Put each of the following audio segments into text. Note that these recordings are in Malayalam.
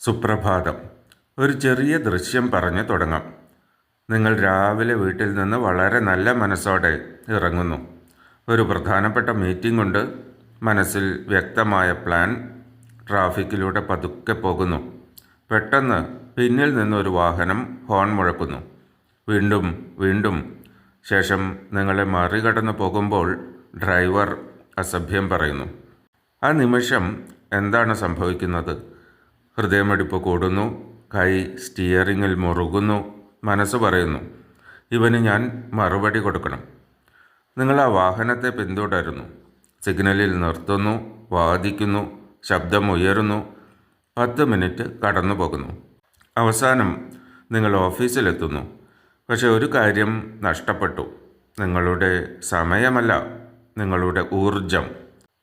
സുപ്രഭാതം. ഒരു ചെറിയ ദൃശ്യം പറഞ്ഞ് തുടങ്ങാം. നിങ്ങൾ രാവിലെ വീട്ടിൽ നിന്ന് വളരെ നല്ല മനസ്സോടെ ഇറങ്ങുന്നു. ഒരു പ്രധാനപ്പെട്ട മീറ്റിംഗ് ഉണ്ട്. മനസ്സിൽ വ്യക്തമായ പ്ലാൻ. ട്രാഫിക്കിലൂടെ പതുക്കെ പോകുന്നു. പെട്ടെന്ന് പിന്നിൽ നിന്നൊരു വാഹനം ഹോൺ മുഴക്കുന്നു. വീണ്ടും വീണ്ടും. ശേഷം നിങ്ങളെ മറികടന്ന് പോകുമ്പോൾ ഡ്രൈവർ അസഭ്യം പറയുന്നു. ആ നിമിഷം എന്താണ് സംഭവിക്കുന്നത്? ഹൃദയമിടിപ്പ് കൂടുന്നു. കൈ സ്റ്റിയറിങ്ങിൽ മുറുകുന്നു. മനസ്സ് പറയുന്നു, ഇവന് ഞാൻ മറുപടി കൊടുക്കണം. നിങ്ങൾ ആ വാഹനത്തെ പിന്തുടരുന്നു. സിഗ്നലിൽ നിർത്തുന്നു. വാദിക്കുന്നു. ശബ്ദം ഉയരുന്നു. 10 മിനിറ്റ് കടന്നു പോകുന്നു. അവസാനം നിങ്ങൾ ഓഫീസിലെത്തുന്നു. പക്ഷെ ഒരു കാര്യം നഷ്ടപ്പെട്ടു. നിങ്ങളുടെ സമയമല്ല, നിങ്ങളുടെ ഊർജം.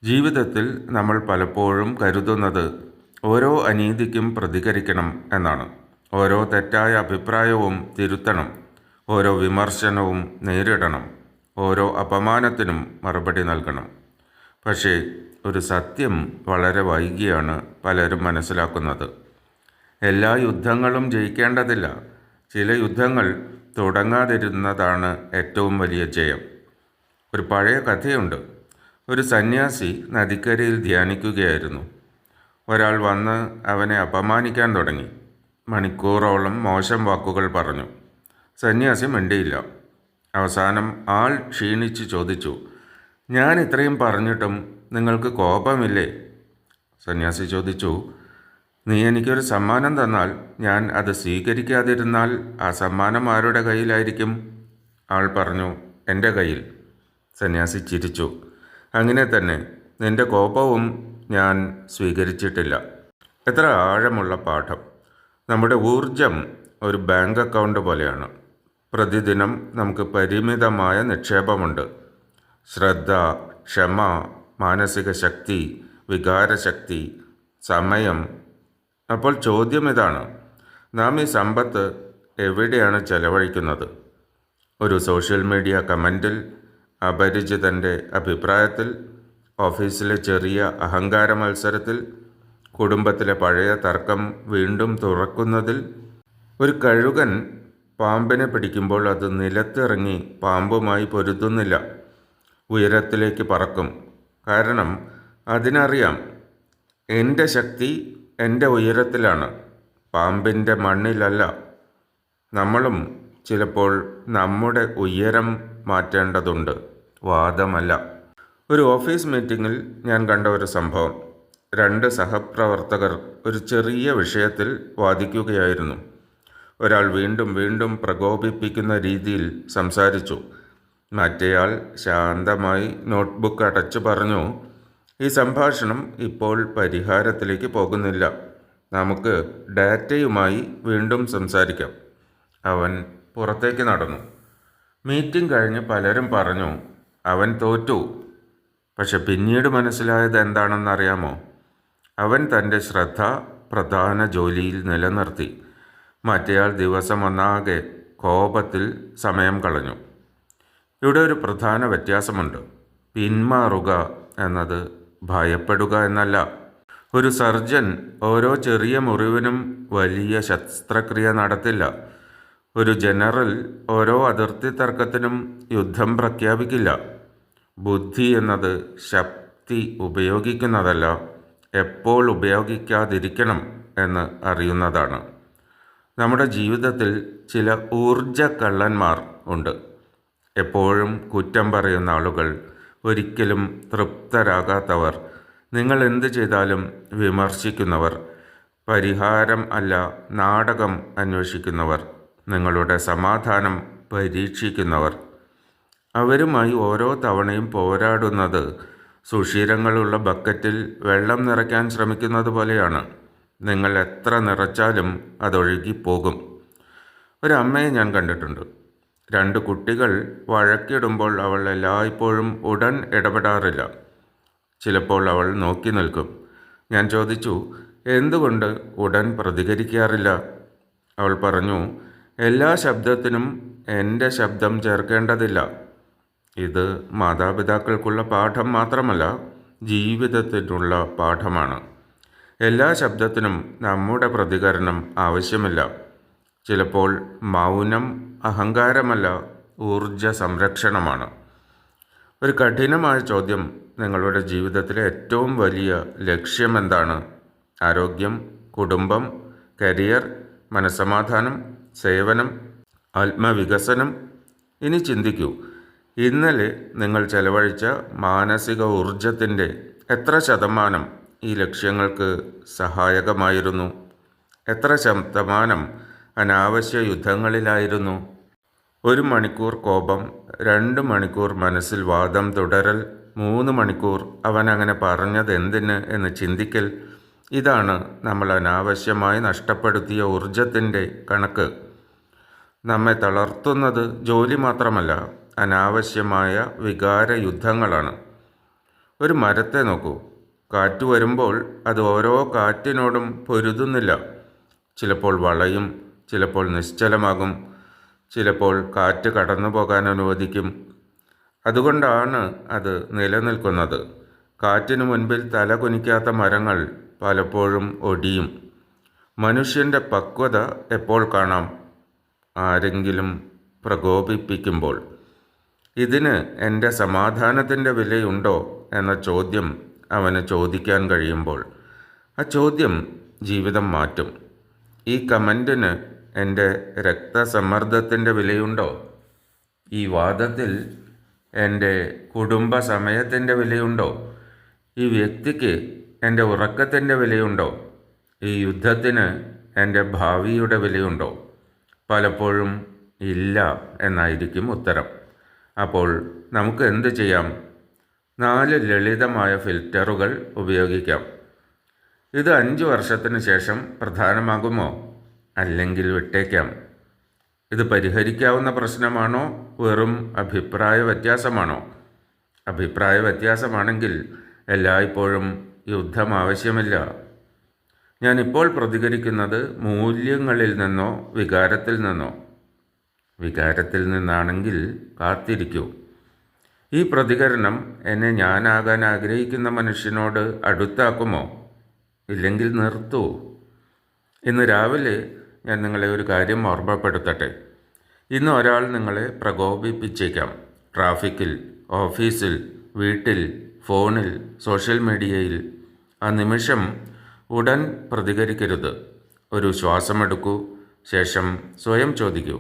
ജീവിതത്തിൽ നമ്മൾ പലപ്പോഴും കരുതുന്നത് ഓരോ അനീതിക്കും പ്രതികരിക്കണം എന്നാണ്. ഓരോ തെറ്റായ അഭിപ്രായവും തിരുത്തണം. ഓരോ വിമർശനവും നേരിടണം. ഓരോ അപമാനത്തിനും മറുപടി നൽകണം. പക്ഷേ ഒരു സത്യം വളരെ വൈകിയാണ് പലരും മനസ്സിലാക്കുന്നത്. എല്ലാ യുദ്ധങ്ങളും ജയിക്കേണ്ടതില്ല. ചില യുദ്ധങ്ങൾ തുടങ്ങാതിരുന്നതാണ് ഏറ്റവും വലിയ ജയം. ഒരു പഴയ കഥയുണ്ട്. ഒരു സന്യാസി നദിക്കരയിൽ ധ്യാനിക്കുകയായിരുന്നു. ഒരാൾ വന്ന് അവനെ അപമാനിക്കാൻ തുടങ്ങി. മണിക്കൂറോളം മോശം വാക്കുകൾ പറഞ്ഞു. സന്യാസി മിണ്ടിയില്ല. അവസാനം ആൾ ക്ഷീണിച്ച് ചോദിച്ചു, ഞാൻ ഇത്രയും പറഞ്ഞിട്ടും നിങ്ങൾക്ക് കോപമില്ലേ? സന്യാസി ചോദിച്ചു, നീ എനിക്കൊരു സമ്മാനം തന്നാൽ ഞാൻ അത് സ്വീകരിക്കാതിരുന്നാൽ ആ സമ്മാനം ആരുടെ കയ്യിലായിരിക്കും? ആൾ പറഞ്ഞു, എൻ്റെ കയ്യിൽ. സന്യാസി ചിരിച്ചു. അങ്ങനെ തന്നെ നിന്റെ കോപവും ഞാൻ സ്വീകരിച്ചിട്ടില്ല. എത്ര ആഴമുള്ള പാഠം! നമ്മുടെ ഊർജം ഒരു ബാങ്ക് അക്കൗണ്ട് പോലെയാണ്. പ്രതിദിനം നമുക്ക് പരിമിതമായ നിക്ഷേപമുണ്ട്. ശ്രദ്ധ, ക്ഷമ, മാനസിക ശക്തി, വികാരശക്തി, സമയം. അപ്പോൾ ചോദ്യം ഇതാണ്, നാം ഈ സമ്പത്ത് എവിടെയാണ് ചെലവഴിക്കുന്നത്? ഒരു സോഷ്യൽ മീഡിയ കമൻറ്റിൽ, അപരിചിതൻ്റെ അഭിപ്രായത്തിൽ, ഓഫീസിലെ ചെറിയ അഹങ്കാര മത്സരത്തിൽ, കുടുംബത്തിലെ പഴയ തർക്കം വീണ്ടും തുറക്കുന്നതിൽ. ഒരു കഴുകൻ പാമ്പിനെ പിടിക്കുമ്പോൾ അത് നിലത്തിറങ്ങി പാമ്പുമായി പൊരുതുന്നില്ല. ഉയരത്തിലേക്ക് പറക്കും. കാരണം അതിനറിയാം, എൻ്റെ ശക്തി എൻ്റെ ഉയരത്തിലാണ്, പാമ്പിൻ്റെ മണ്ണിലല്ല. നമ്മളും ചിലപ്പോൾ നമ്മുടെ ഉയരം മാറ്റേണ്ടതുണ്ട്, വാദമല്ല. ഒരു ഓഫീസ് മീറ്റിങ്ങിൽ ഞാൻ കണ്ട ഒരു സംഭവം. 2 സഹപ്രവർത്തകർ ഒരു ചെറിയ വിഷയത്തിൽ വാദിക്കുകയായിരുന്നു. ഒരാൾ വീണ്ടും വീണ്ടും പ്രകോപിപ്പിക്കുന്ന രീതിയിൽ സംസാരിച്ചു. മറ്റേയാൾ ശാന്തമായി നോട്ട്ബുക്ക് അടച്ചു പറഞ്ഞു, ഈ സംഭാഷണം ഇപ്പോൾ പരിഹാരത്തിലേക്ക് പോകുന്നില്ല. നമുക്ക് ഡാറ്റയുമായി വീണ്ടും സംസാരിക്കാം. അവൻ പുറത്തേക്ക് നടന്നു. മീറ്റിംഗ് കഴിഞ്ഞ് പലരും പറഞ്ഞു, അവൻ തോറ്റു. പക്ഷെ പിന്നീട് മനസ്സിലായത് എന്താണെന്നറിയാമോ? അവൻ തൻ്റെ ശ്രദ്ധ പ്രധാന ജോലിയിൽ നിലനിർത്തി. മറ്റേയാൾ ദിവസമൊന്നാകെ കോപത്തിൽ സമയം കളഞ്ഞു. ഇവിടെ ഒരു പ്രധാന വ്യത്യാസമുണ്ട്. പിന്മാറുക എന്നത് ഭയപ്പെടുക എന്നല്ല. ഒരു സർജൻ ഓരോ ചെറിയ മുറിവിനും വലിയ ശസ്ത്രക്രിയ നടത്തില്ല. ഒരു ജനറൽ ഓരോ അതിർത്തി തർക്കത്തിനും യുദ്ധം പ്രഖ്യാപിക്കില്ല. ബുദ്ധി എന്നത് ശക്തി ഉപയോഗിക്കുന്നതല്ല, എപ്പോൾ ഉപയോഗിക്കാതിരിക്കണം എന്ന് അറിയുന്നതാണ്. നമ്മുടെ ജീവിതത്തിൽ ചില ഊർജക്കള്ളന്മാർ ഉണ്ട്. എപ്പോഴും കുറ്റം പറയുന്ന ആളുകൾ, ഒരിക്കലും തൃപ്തരാകാത്തവർ, നിങ്ങൾ എന്ത് ചെയ്താലും വിമർശിക്കുന്നവർ, പരിഹാരം അല്ല നാടകം അന്വേഷിക്കുന്നവർ, നിങ്ങളുടെ സമാധാനം പരീക്ഷിക്കുന്നവർ. അവരുമായി ഓരോ തവണയും പോരാടുന്നത് സുഷിരങ്ങളുള്ള ബക്കറ്റിൽ വെള്ളം നിറയ്ക്കാൻ ശ്രമിക്കുന്നത് പോലെയാണ്. നിങ്ങൾ എത്ര നിറച്ചാലും അതൊഴുകിപ്പോകും. ഒരമ്മയെ ഞാൻ കണ്ടിട്ടുണ്ട്. 2 കുട്ടികൾ വഴക്കിടുമ്പോൾ അവൾ എല്ലായ്പ്പോഴും ഉടൻ ഇടപെടാറില്ല. ചിലപ്പോൾ അവൾ നോക്കി നിൽക്കും. ഞാൻ ചോദിച്ചു, എന്തുകൊണ്ട് ഉടൻ പ്രതികരിക്കാറില്ല? അവൾ പറഞ്ഞു, എല്ലാ ശബ്ദത്തിനും എൻ്റെ ശബ്ദം ചേർക്കേണ്ടതില്ല. ഇത് മാതാപിതാക്കൾക്കുള്ള പാഠം മാത്രമല്ല, ജീവിതത്തിനുള്ള പാഠമാണ്. എല്ലാ ശബ്ദത്തിനും നമ്മുടെ പ്രതികരണം ആവശ്യമില്ല. ചിലപ്പോൾ മൗനം അഹങ്കാരമല്ല, ഊർജ സംരക്ഷണമാണ്. ഒരു കഠിനമായ ചോദ്യം: നിങ്ങളുടെ ജീവിതത്തിലെ ഏറ്റവും വലിയ ലക്ഷ്യം എന്താണ്? ആരോഗ്യം, കുടുംബം, കരിയർ, മനസ്സമാധാനം, സേവനം, ആത്മവികസനം? ഇനി ചിന്തിക്കൂ, ഇന്നലെ നിങ്ങൾ ചെലവഴിച്ച മാനസിക ഊർജത്തിൻ്റെ എത്ര ശതമാനം ഈ ലക്ഷ്യങ്ങൾക്ക് സഹായകമായിരുന്നു? എത്ര ശതമാനം അനാവശ്യ യുദ്ധങ്ങളിലായിരുന്നു? 1 മണിക്കൂർ കോപം, 2 മണിക്കൂർ മനസ്സിൽ വാദം തുടരൽ, 3 മണിക്കൂർ അവൻ അങ്ങനെ പറഞ്ഞത് എന്തിന് എന്ന് ചിന്തിക്കൽ. ഇതാണ് നമ്മൾ അനാവശ്യമായി നഷ്ടപ്പെടുത്തിയ ഊർജത്തിൻ്റെ കണക്ക്. നമ്മെ തളർത്തുന്നത് ജോലി മാത്രമല്ല, അനാവശ്യമായ വികാര യുദ്ധങ്ങളാണ്. ഒരു മരത്തെ നോക്കൂ. കാറ്റ് വരുമ്പോൾ അത് ഓരോ കാറ്റിനോടും പൊരുതുന്നില്ല. ചിലപ്പോൾ വളയും, ചിലപ്പോൾ നിശ്ചലമാകും, ചിലപ്പോൾ കാറ്റ് കടന്നു പോകാൻ അനുവദിക്കും. അതുകൊണ്ടാണ് അത് നിലനിൽക്കുന്നത്. കാറ്റിനു മുൻപിൽ തല കുനിക്കാത്ത മരങ്ങൾ പലപ്പോഴും ഒടിയും. മനുഷ്യൻ്റെ പക്വത എപ്പോൾ കാണാം? ആരെങ്കിലും പ്രകോപിപ്പിക്കുമ്പോൾ. ഇതിന് എൻ്റെ സമാധാനത്തിൻ്റെ വിലയുണ്ടോ എന്ന ചോദ്യം അവന് ചോദിക്കാൻ കഴിയുമ്പോൾ. ആ ചോദ്യം ജീവിതം മാറ്റും. ഈ കമൻറ്റിന് എൻ്റെ രക്തസമ്മർദ്ദത്തിൻ്റെ വിലയുണ്ടോ? ഈ വാദത്തിൽ എൻ്റെ കുടുംബ സമയത്തിൻ്റെ വിലയുണ്ടോ? ഈ വ്യക്തിക്ക് എൻ്റെ ഉറക്കത്തിൻ്റെ വിലയുണ്ടോ? ഈ യുദ്ധത്തിന് എൻ്റെ ഭാവിയുടെ വിലയുണ്ടോ? പലപ്പോഴും ഇല്ല എന്നായിരിക്കും ഉത്തരം. അപ്പോൾ നമുക്ക് എന്ത് ചെയ്യാം? 4 ലളിതമായ ഫിൽറ്ററുകൾ ഉപയോഗിക്കാം. ഇത് 5 വർഷത്തിന് ശേഷം പ്രധാനമാകുമോ? അല്ലെങ്കിൽ വിട്ടേക്കാം. ഇത് പരിഹരിക്കാവുന്ന പ്രശ്നമാണോ, വെറും അഭിപ്രായ വ്യത്യാസമാണോ? അഭിപ്രായ വ്യത്യാസമാണെങ്കിൽ എല്ലായ്പ്പോഴും യുദ്ധം ആവശ്യമില്ല. ഞാനിപ്പോൾ പ്രതികരിക്കുന്നത് മൂല്യങ്ങളിൽ നിന്നോ വികാരത്തിൽ നിന്നോ? വികാരത്തിൽ നിന്നാണെങ്കിൽ കാത്തിരിക്കൂ. ഈ പ്രതികരണം എന്നെ ഞാനാകാൻ ആഗ്രഹിക്കുന്ന മനുഷ്യനോട് അടുത്താക്കുമോ? ഇല്ലെങ്കിൽ നിർത്തൂ. ഇന്ന് രാവിലെ ഞാൻ നിങ്ങളെ ഒരു കാര്യം ഓർമ്മപ്പെടുത്തട്ടെ. ഇന്ന് ഒരാൾ നിങ്ങളെ പ്രകോപിപ്പിച്ചേക്കാം. ട്രാഫിക്കിൽ, ഓഫീസിൽ, വീട്ടിൽ, ഫോണിൽ, സോഷ്യൽ മീഡിയയിൽ. ആ നിമിഷം ഉടൻ പ്രതികരിക്കരുത്. ഒരു ശ്വാസമെടുക്കൂ. ശേഷം സ്വയം ചോദിക്കൂ,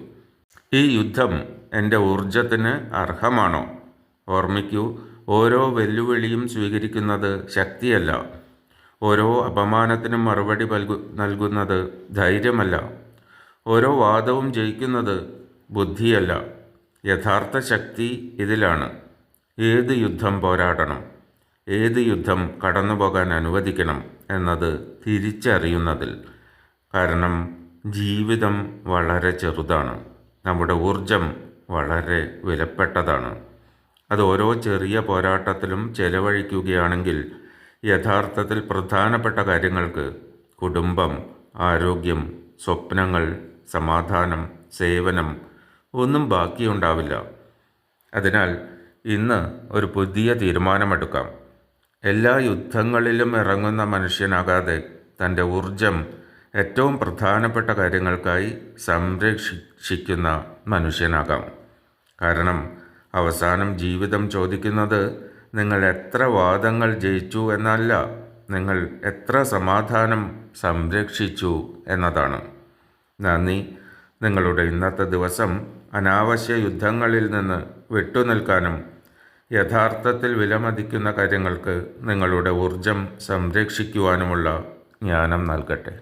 ഈ യുദ്ധം എൻ്റെ ഊർജത്തിന് അർഹമാണോ? ഓർമ്മിക്കൂ, ഓരോ വെല്ലുവിളിയും സ്വീകരിക്കുന്നത് ശക്തിയല്ല. ഓരോ അപമാനത്തിനും മറുപടി നൽകുന്നത് ധൈര്യമല്ല. ഓരോ വാദവും ജയിക്കുന്നത് ബുദ്ധിയല്ല. യഥാർത്ഥ ശക്തി ഇതിലാണ്. ഏത് യുദ്ധം പോരാടണം, ഏത് യുദ്ധം കടന്നു പോകാൻ അനുവദിക്കണം എന്നത് തിരിച്ചറിയുന്നതിൽ. കാരണം ജീവിതം വളരെ ചെറുതാണ്, നമ്മുടെ ഊർജം വളരെ വിലപ്പെട്ടതാണ്. അത് ഓരോ ചെറിയ പോരാട്ടത്തിലും ചെലവഴിക്കുകയാണെങ്കിൽ യഥാർത്ഥത്തിൽ പ്രധാനപ്പെട്ട കാര്യങ്ങൾക്ക്, കുടുംബം, ആരോഗ്യം, സ്വപ്നങ്ങൾ, സമാധാനം, സേവനം ഒന്നും ബാക്കിയുണ്ടാവില്ല. അതിനാൽ ഇന്ന് ഒരു പുതിയ തീരുമാനമെടുക്കാം. എല്ലാ യുദ്ധങ്ങളിലും ഇറങ്ങുന്ന മനുഷ്യനാകാതെ തൻ്റെ ഊർജം ഏറ്റവും പ്രധാനപ്പെട്ട കാര്യങ്ങൾക്കായി സംരക്ഷിക്കുന്ന മനുഷ്യനാകാം. കാരണം അവസാനം ജീവിതം ചോദിക്കുന്നത് നിങ്ങൾ എത്ര വാദങ്ങൾ ജയിച്ചു എന്നല്ല, നിങ്ങൾ എത്ര സമാധാനം സംരക്ഷിച്ചു എന്നതാണ്. നന്ദി. നിങ്ങളുടെ ഇന്നത്തെ ദിവസം അനാവശ്യ യുദ്ധങ്ങളിൽ നിന്ന് വിട്ടുനിൽക്കാനും യഥാർത്ഥത്തിൽ വിലമതിക്കുന്ന കാര്യങ്ങൾക്ക് നിങ്ങളുടെ ഊർജം സംരക്ഷിക്കുവാനുമുള്ള ജ്ഞാനം നൽകട്ടെ.